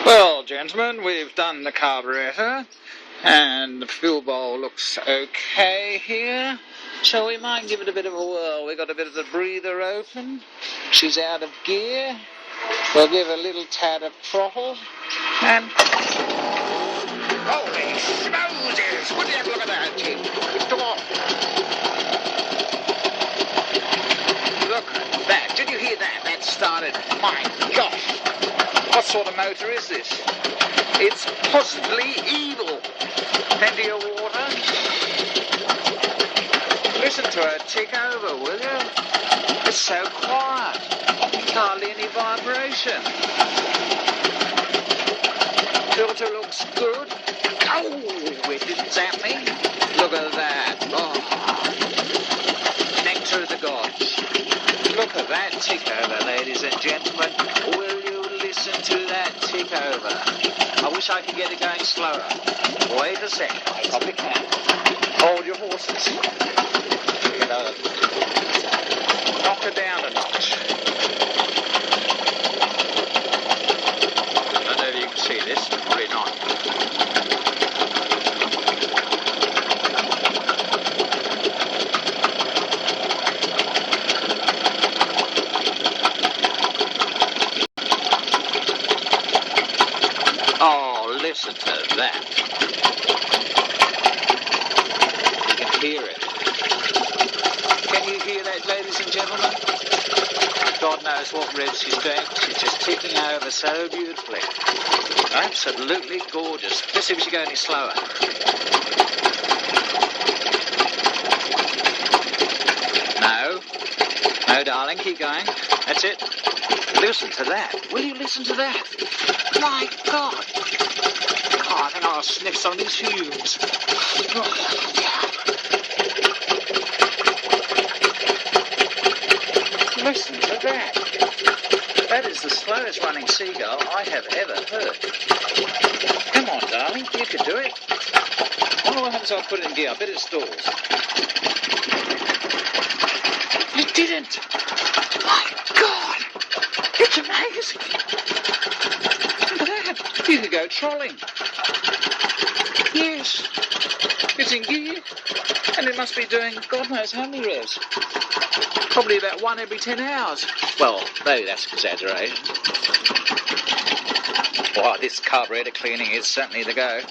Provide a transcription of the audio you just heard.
Well, gentlemen, we've done the carburetor and the fuel bowl looks okay here, so we might give it a bit of a whirl. We've got a bit of the breather open, she's out of gear, we'll give a little tad of throttle and... Holy schmoozes! Would you have a look at that, Jim? Come on! Look at that, did you hear that? That started, my gosh! What sort of motor is this? It's positively evil. Plenty of water. Listen to her tick over, will you? It's so quiet. Hardly any vibration. Filter looks good. Oh, it didn't zap me. Look at that. Oh. Nectar of the gods. Look at that tick over, ladies and gentlemen. Will you listen to that tick over? I wish I could get it going slower. Wait a second. I probably can. Hold your horses. Knock her down a notch. I don't know if you can see this. Probably not. Oh, listen to that. You can hear it. Can you hear that, ladies and gentlemen? God knows what revs she's doing. She's just ticking over so beautifully. Absolutely gorgeous. Let's see if she goes any slower. No. No, darling, keep going. That's it. Listen to that. Will you listen to that? My God. Oh, I think I'll sniff some of these fumes. Oh, yeah. Listen to that. That is the slowest running Seagull I have ever heard. Come on, darling. You can do it. I wonder what happens if I put it in gear. I bet it stalls. It didn't. My God. It's amazing. Look at that. You could go trolling. Yes. It's in gear. And it must be doing God knows how many revs. Probably about 1 every 10 hours. Well, maybe that's an exaggeration. Wow, this carburetor cleaning is certainly the go.